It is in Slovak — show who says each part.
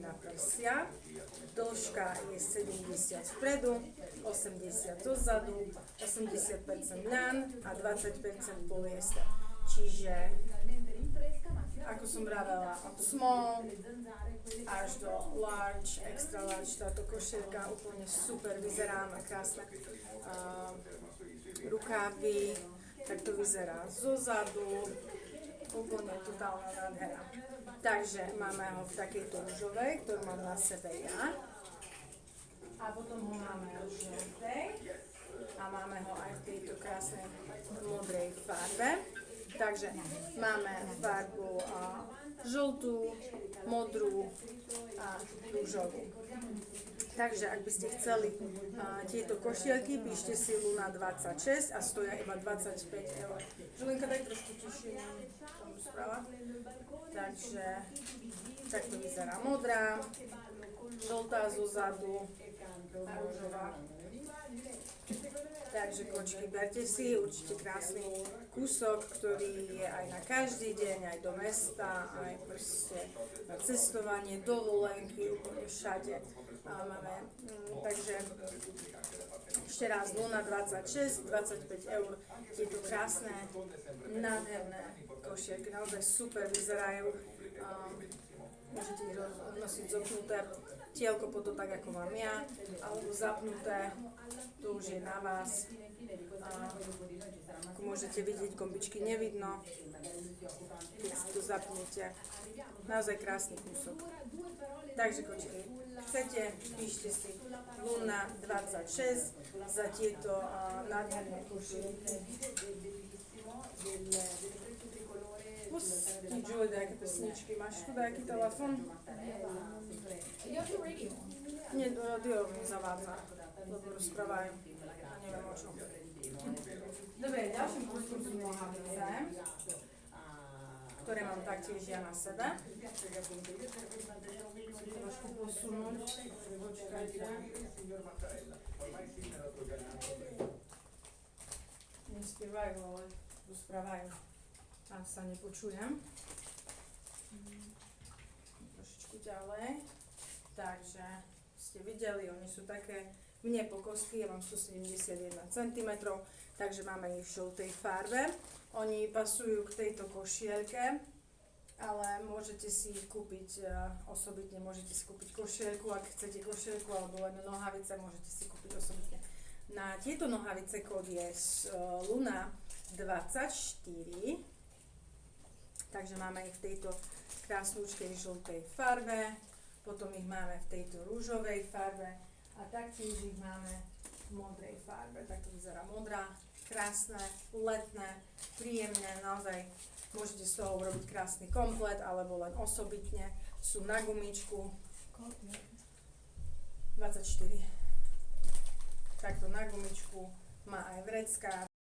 Speaker 1: na prsia. Dĺžka je 70 vpredu, 80 dozadu, 80% lán a 20% polyester. Čiže, ako som vravela, od small až do large, extra large, táto košierka úplne super vyzerá, má krásne rukávy, tak to vyzerá zozadu, úplne totálna nádhera. Takže máme ho v takejto ružovej, ktorú mám na sebe ja. A potom ho máme v žltej. A máme ho aj v tejto krásnej modrej farbe. Takže máme farbu žltú, modrú a rúžovú. Takže ak by ste chceli tieto košielky, píšte si Luna 26 a stoja iba 25 eur. Želinka, daj trošku tišie, som správa. Takže takto vyzerá modrá, žltá zozadu a rúžová. Takže kočky, berte si určite krásny kúsok, ktorý je aj na každý deň, aj do mesta, aj proste na cestovanie, dovolenky, úplne všade. Máme, takže ešte raz Luna 26, 25 eur, tieto krásne, nádherné košierky, naozaj super vyzerajú. Môžete ich nosiť zopnuté, tielko potom tak ako mám ja, alebo zapnuté, to už je na vás. Ako môžete vidieť, gombičky nevidno, keď si to zapnete. Naozaj krásny kúsok. Takže kočky, chcete, píšte si Luna 26 za tieto nádherné košierky. Pusti, Julie, nejaké pesničky. Máš tu nejaký telefon? Nie, radio mi zavádza. Lebo rozprávajú. A neviem o čom. Dobre, ďalším kúskom sú nohavice, ktoré mám taktiež ja na sebe. Trošku posunúť. Počkajte. Nespievajú, ale rozprávajú. A sa nepočujem. Trošičku ďalej. Takže ste videli, oni sú také mne po kostky, ja mám 171 cm, takže máme ich v žltej farbe. Oni pasujú k tejto košielke, ale môžete si ich kúpiť osobitne, môžete si kúpiť košielku, ak chcete košielku, alebo len nohavice, môžete si kúpiť osobitne. Na tieto nohavice kód je Luna 24, takže máme ich v tejto krásnučkej žltej farbe, potom ich máme v tejto rúžovej farbe a taktiež ich máme v modrej farbe. Takto vyzerá modrá, krásne, letné, príjemné, naozaj môžete z toho urobiť krásny komplet alebo len osobitne. Sú na gumičku 24. Takto na gumičku, má aj vrecká.